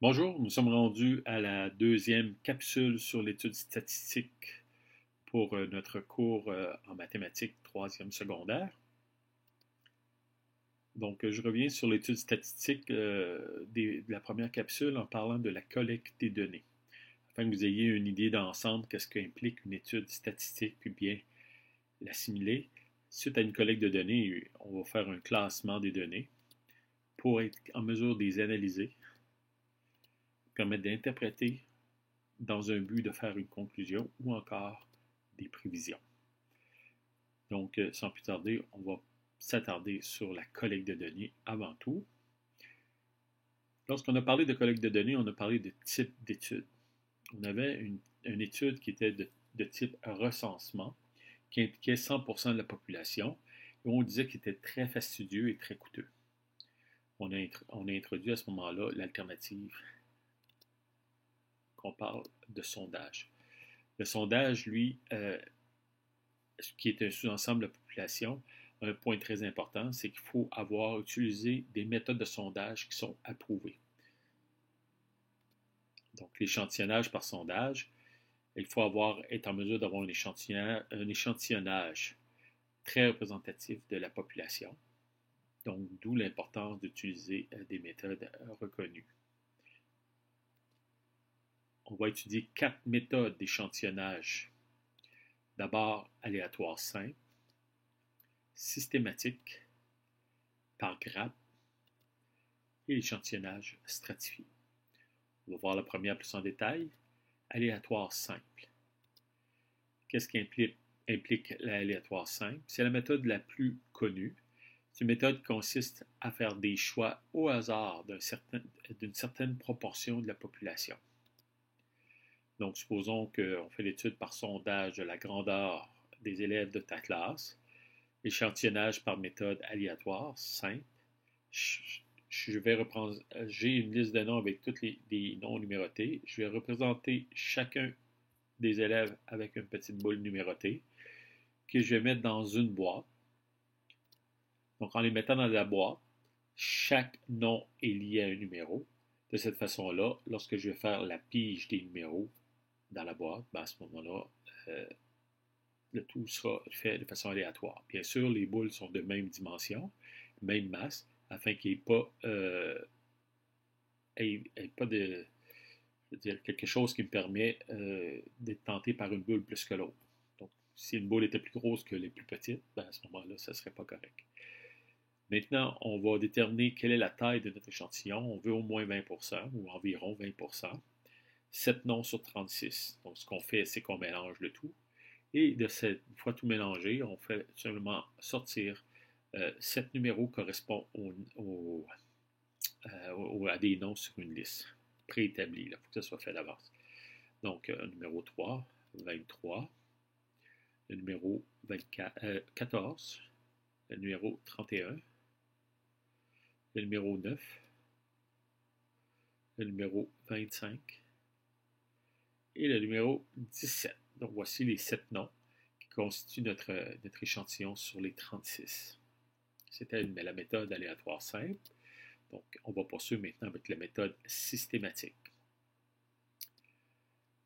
Bonjour, nous sommes rendus à la deuxième capsule sur l'étude statistique pour notre cours en mathématiques troisième secondaire. Donc, je reviens sur l'étude statistique de la première capsule en parlant de la collecte des données, afin que vous ayez une idée d'ensemble qu'est-ce qu'implique une étude statistique, puis bien l'assimiler. Suite à une collecte de données, on va faire un classement des données pour être en mesure de les analyser, permettre d'interpréter dans un but de faire une conclusion ou encore des prévisions. Donc, sans plus tarder, on va s'attarder sur la collecte de données avant tout. Lorsqu'on a parlé de collecte de données, on a parlé de type d'étude. On avait une étude qui était de type recensement, qui impliquait 100% de la population, et on disait qu'il était très fastidieux et très coûteux. On a introduit à ce moment-là l'alternative qu'on parle de sondage. Le sondage, lui, qui est un sous-ensemble de la population, un point très important, c'est qu'il faut avoir utilisé des méthodes de sondage qui sont approuvées. Donc, l'échantillonnage par sondage, il faut être en mesure d'avoir un échantillonnage très représentatif de la population. Donc, d'où l'importance d'utiliser des méthodes reconnues. On va étudier 4 méthodes d'échantillonnage. D'abord, aléatoire simple, systématique, par grappe et l'échantillonnage stratifié. On va voir la première plus en détail. Aléatoire simple. Qu'est-ce qui implique l'aléatoire simple? C'est la méthode la plus connue. C'est une méthode qui consiste à faire des choix au hasard d'une certaine proportion de la population. Donc, supposons qu'on fait l'étude par sondage de la grandeur des élèves de ta classe, échantillonnage par méthode aléatoire simple. J'ai une liste de noms avec tous les noms numérotés. Je vais représenter chacun des élèves avec une petite boule numérotée que je vais mettre dans une boîte. Donc, en les mettant dans la boîte, chaque nom est lié à un numéro. De cette façon-là, lorsque je vais faire la pige des numéros dans la boîte, à ce moment-là, le tout sera fait de façon aléatoire. Bien sûr, les boules sont de même dimension, même masse, afin qu'il n'y ait pas de, je veux dire, quelque chose qui me permet d'être tenté par une boule plus que l'autre. Donc, si une boule était plus grosse que les plus petites, à ce moment-là, ça ne serait pas correct. Maintenant, on va déterminer quelle est la taille de notre échantillon. On veut au moins 20% ou environ 20%. 7 noms sur 36. Donc, ce qu'on fait, c'est qu'on mélange le tout. Et une fois tout mélangé, on fait seulement sortir 7 numéros correspondent à des noms sur une liste préétablie. Il faut que ça soit fait d'avance. Donc, numéro 3, 23, le numéro 14, le numéro 31, le numéro 9, le numéro 25 et le numéro 17. Donc, voici les 7 noms qui constituent notre échantillon sur les 36. C'était la méthode aléatoire simple. Donc, on va poursuivre maintenant avec la méthode systématique.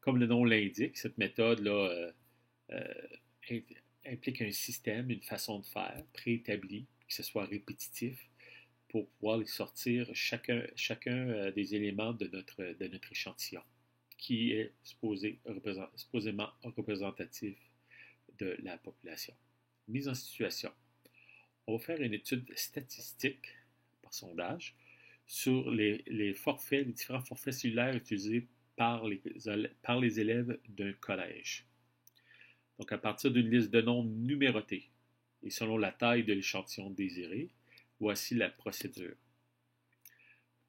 Comme le nom l'indique, cette méthode-là implique un système, une façon de faire préétablie, que ce soit répétitif, pour pouvoir sortir chacun des éléments de notre échantillon, qui est supposément représentatif de la population. Mise en situation. On va faire une étude statistique par sondage sur les différents forfaits cellulaires utilisés par les élèves d'un collège. Donc, à partir d'une liste de noms numérotés et selon la taille de l'échantillon désiré, voici la procédure.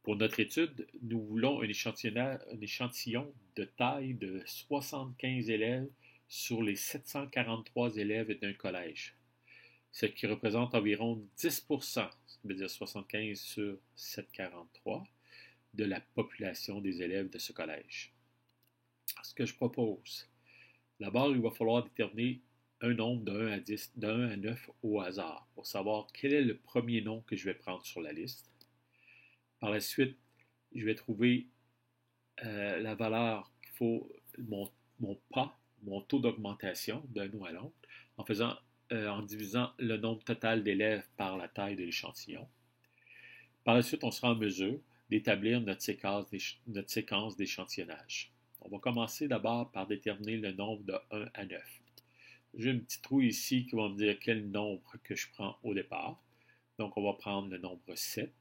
Pour notre étude, nous voulons un échantillon de taille de 75 élèves sur les 743 élèves d'un collège, ce qui représente environ 10%, ce qui veut dire 75 sur 743, de la population des élèves de ce collège. Ce que je propose, d'abord, il va falloir déterminer un nombre de 1 à 10, de 1 à 9 au hasard pour savoir quel est le premier nom que je vais prendre sur la liste. Par la suite, je vais trouver la valeur qu'il faut, mon taux d'augmentation d'un nom à l'autre, en divisant le nombre total d'élèves par la taille de l'échantillon. Par la suite, on sera en mesure d'établir notre séquence d'échantillonnage. On va commencer d'abord par déterminer le nombre de 1 à 9. J'ai une petite roue ici qui va me dire quel nombre que je prends au départ. Donc, on va prendre le nombre 7.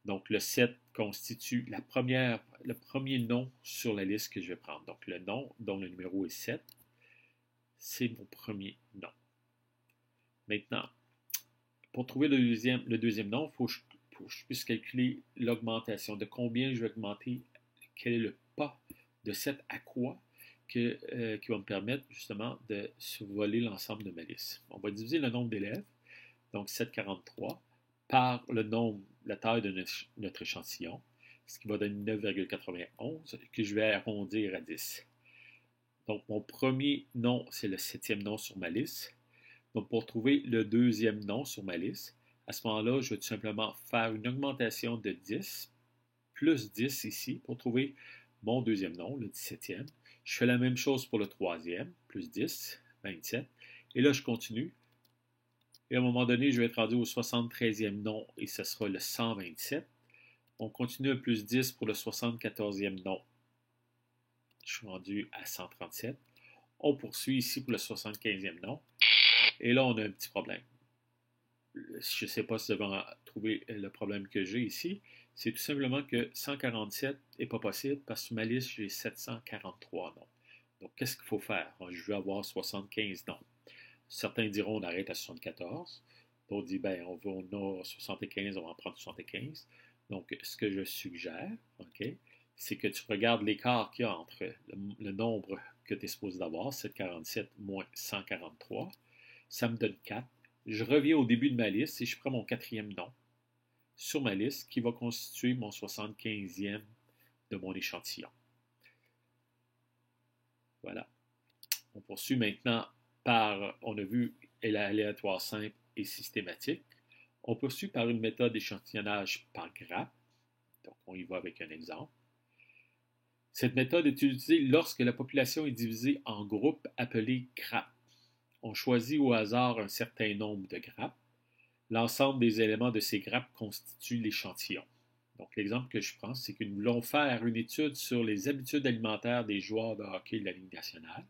Donc, le 7 constitue le premier nom sur la liste que je vais prendre. Donc, le nom dont le numéro est 7, c'est mon premier nom. Maintenant, pour trouver le deuxième nom, il faut que je puisse calculer l'augmentation. De combien je vais augmenter, quel est le pas de 7 à quoi qui va me permettre justement de survoler l'ensemble de ma liste. On va diviser le nombre d'élèves, donc 743, par la taille de notre échantillon, ce qui va donner 9,91, que je vais arrondir à 10. Donc, mon premier nom, c'est le 7e nom sur ma liste. Donc, pour trouver le deuxième nom sur ma liste, à ce moment-là, je vais tout simplement faire une augmentation de 10, plus 10 ici, pour trouver mon deuxième nom, le 17e. Je fais la même chose pour le troisième, plus 10, 27. Et là, je continue. Et à un moment donné, je vais être rendu au 73e nom et ce sera le 127. On continue à plus 10 pour le 74e nom. Je suis rendu à 137. On poursuit ici pour le 75e nom. Et là, on a un petit problème. Je ne sais pas si vous avez trouvé le problème que j'ai ici. C'est tout simplement que 147 n'est pas possible parce que sur ma liste, j'ai 743 noms. Donc, qu'est-ce qu'il faut faire? Je veux avoir 75 noms. Certains diront on arrête à 74. D'autres disent ben, on a 75, on va en prendre 75. Donc, ce que je suggère, c'est que tu regardes l'écart qu'il y a entre le nombre que tu es supposé d'avoir, 747 moins 143. Ça me donne 4. Je reviens au début de ma liste et je prends mon quatrième nom sur ma liste qui va constituer mon 75e de mon échantillon. Voilà. On poursuit maintenant on a vu l'aléatoire simple et systématique. On poursuit par une méthode d'échantillonnage par grappe. Donc, on y va avec un exemple. Cette méthode est utilisée lorsque la population est divisée en groupes appelés grappes. On choisit au hasard un certain nombre de grappes. L'ensemble des éléments de ces grappes constitue l'échantillon. Donc, l'exemple que je prends, c'est que nous voulons faire une étude sur les habitudes alimentaires des joueurs de hockey de la Ligue nationale.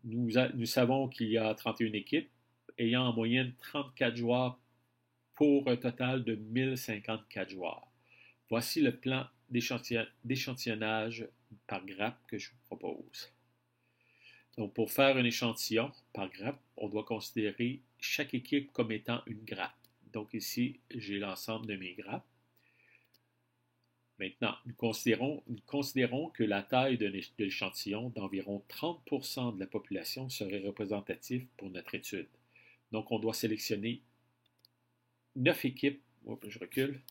Nous savons qu'il y a 31 équipes ayant en moyenne 34 joueurs pour un total de 1054 joueurs. Voici le plan d'échantillonnage par grappe que je vous propose. Donc, pour faire un échantillon par grappe, on doit considérer chaque équipe comme étant une grappe. Donc, ici, j'ai l'ensemble de mes grappes. Maintenant, nous considérons que la taille de l'échantillon d'environ 30% de la population serait représentative pour notre étude. Donc, on doit sélectionner 9 équipes. Je recule.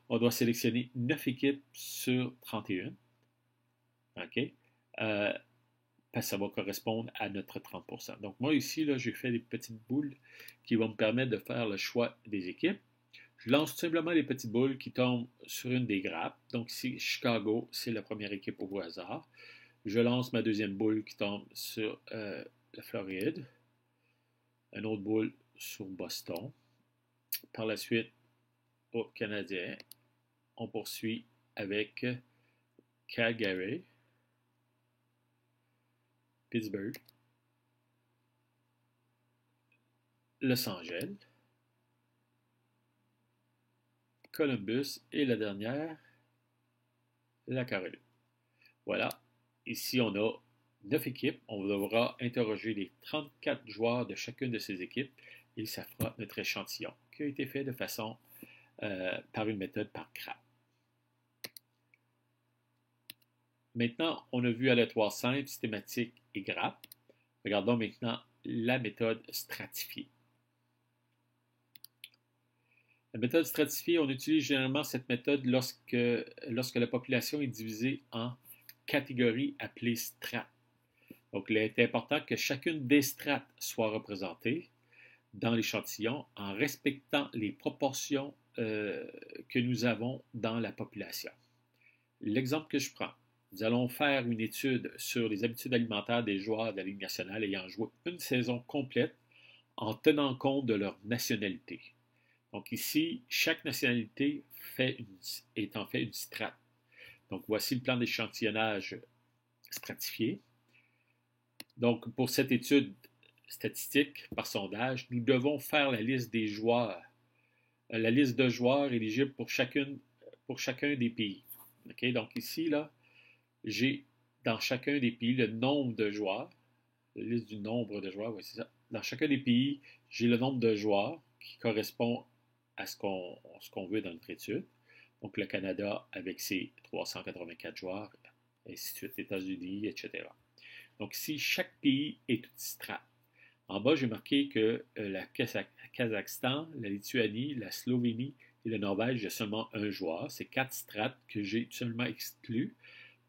On doit sélectionner 9 équipes sur 31. OK? Parce que ça va correspondre à notre 30%. Donc, moi, ici, là, j'ai fait des petites boules qui vont me permettre de faire le choix des équipes. Je lance tout simplement les petites boules qui tombent sur une des grappes. Donc, ici, Chicago, c'est la première équipe au hasard. Je lance ma deuxième boule qui tombe sur la Floride. Une autre boule sur Boston. Par la suite, au Canadien, on poursuit avec Calgary, Pittsburgh, Los Angeles, Columbus et la dernière, la Caroline. Voilà. Ici, on a 9 équipes. On devra interroger les 34 joueurs de chacune de ces équipes et ça fera notre échantillon qui a été fait de façon par une méthode par grappe. Maintenant, on a vu aléatoire simple, systématique et grappe. Regardons maintenant la méthode stratifiée. La méthode stratifiée, on utilise généralement cette méthode lorsque la population est divisée en catégories appelées strates. Donc, il est important que chacune des strates soit représentée dans l'échantillon en respectant les proportions que nous avons dans la population. L'exemple que je prends, nous allons faire une étude sur les habitudes alimentaires des joueurs de la Ligue nationale ayant joué une saison complète en tenant compte de leur nationalité. Donc ici, chaque nationalité est en fait une strate. Donc voici le plan d'échantillonnage stratifié. Donc pour cette étude statistique par sondage, nous devons faire la liste des joueurs, la liste de joueurs éligibles pour chacun des pays. Okay? Donc ici, là, j'ai dans chacun des pays le nombre de joueurs, la liste du nombre de joueurs, oui, c'est ça. Dans chacun des pays, j'ai le nombre de joueurs qui correspond à ce qu'on veut dans notre étude. Donc le Canada avec ses 384 joueurs, ainsi de suite, les États-Unis, etc. Donc ici, chaque pays est une strate. En bas, j'ai marqué que le Kazakhstan, la Lituanie, la Slovénie et la Norvège, j'ai seulement un joueur. C'est 4 strates que j'ai seulement exclus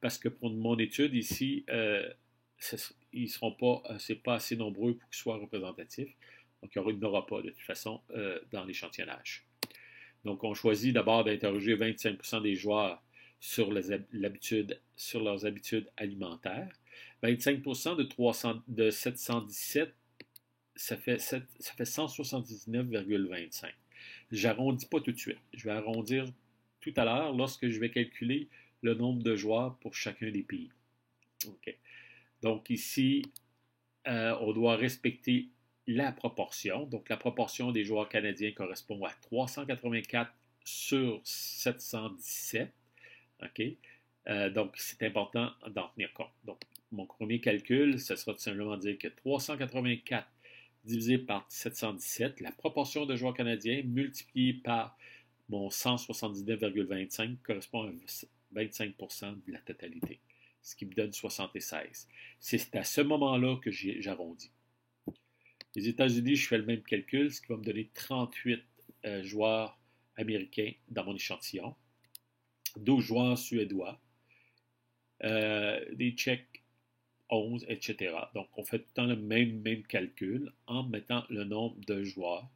parce que pour mon étude ici, ils seront pas, c'est pas assez nombreux pour qu'ils soient représentatifs. Donc, il n'y en aura pas de toute façon dans l'échantillonnage. Donc, on choisit d'abord d'interroger 25% des joueurs sur leurs habitudes alimentaires. 25% de 717, ça fait 179,25. J'arrondis pas tout de suite. Je vais arrondir tout à l'heure lorsque je vais calculer le nombre de joueurs pour chacun des pays. OK. Donc ici, on doit respecter la proportion. Donc la proportion des joueurs canadiens correspond à 384 sur 717. OK? Donc c'est important d'en tenir compte. Donc mon premier calcul, ce sera tout simplement dire que 384 divisé par 717, la proportion de joueurs canadiens multipliée par mon 179,25 correspond à 25% de la totalité, ce qui me donne 76. C'est à ce moment-là que j'arrondis. Les États-Unis, je fais le même calcul, ce qui va me donner 38 joueurs américains dans mon échantillon, 12 joueurs suédois, des Tchèques, 11, etc. Donc, on fait tout le temps le même calcul en mettant le nombre de joueurs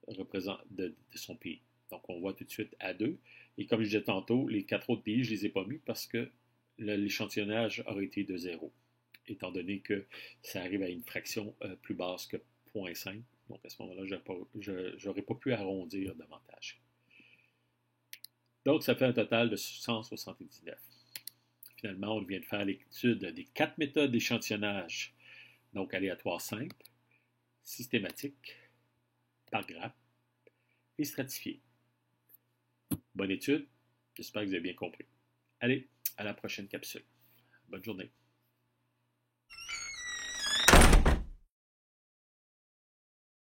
de son pays. Donc, on voit tout de suite à 2. Et comme je disais tantôt, les 4 autres pays, je ne les ai pas mis parce que l'échantillonnage aurait été de 0, étant donné que ça arrive à une fraction plus basse que 0,5. Donc, à ce moment-là, je n'aurais pas pu arrondir davantage. Donc, ça fait un total de 179. Finalement, on vient de faire l'étude des 4 méthodes d'échantillonnage, donc aléatoire simple, systématique, par grappe et stratifié. Bonne étude, j'espère que vous avez bien compris. Allez, à la prochaine capsule. Bonne journée.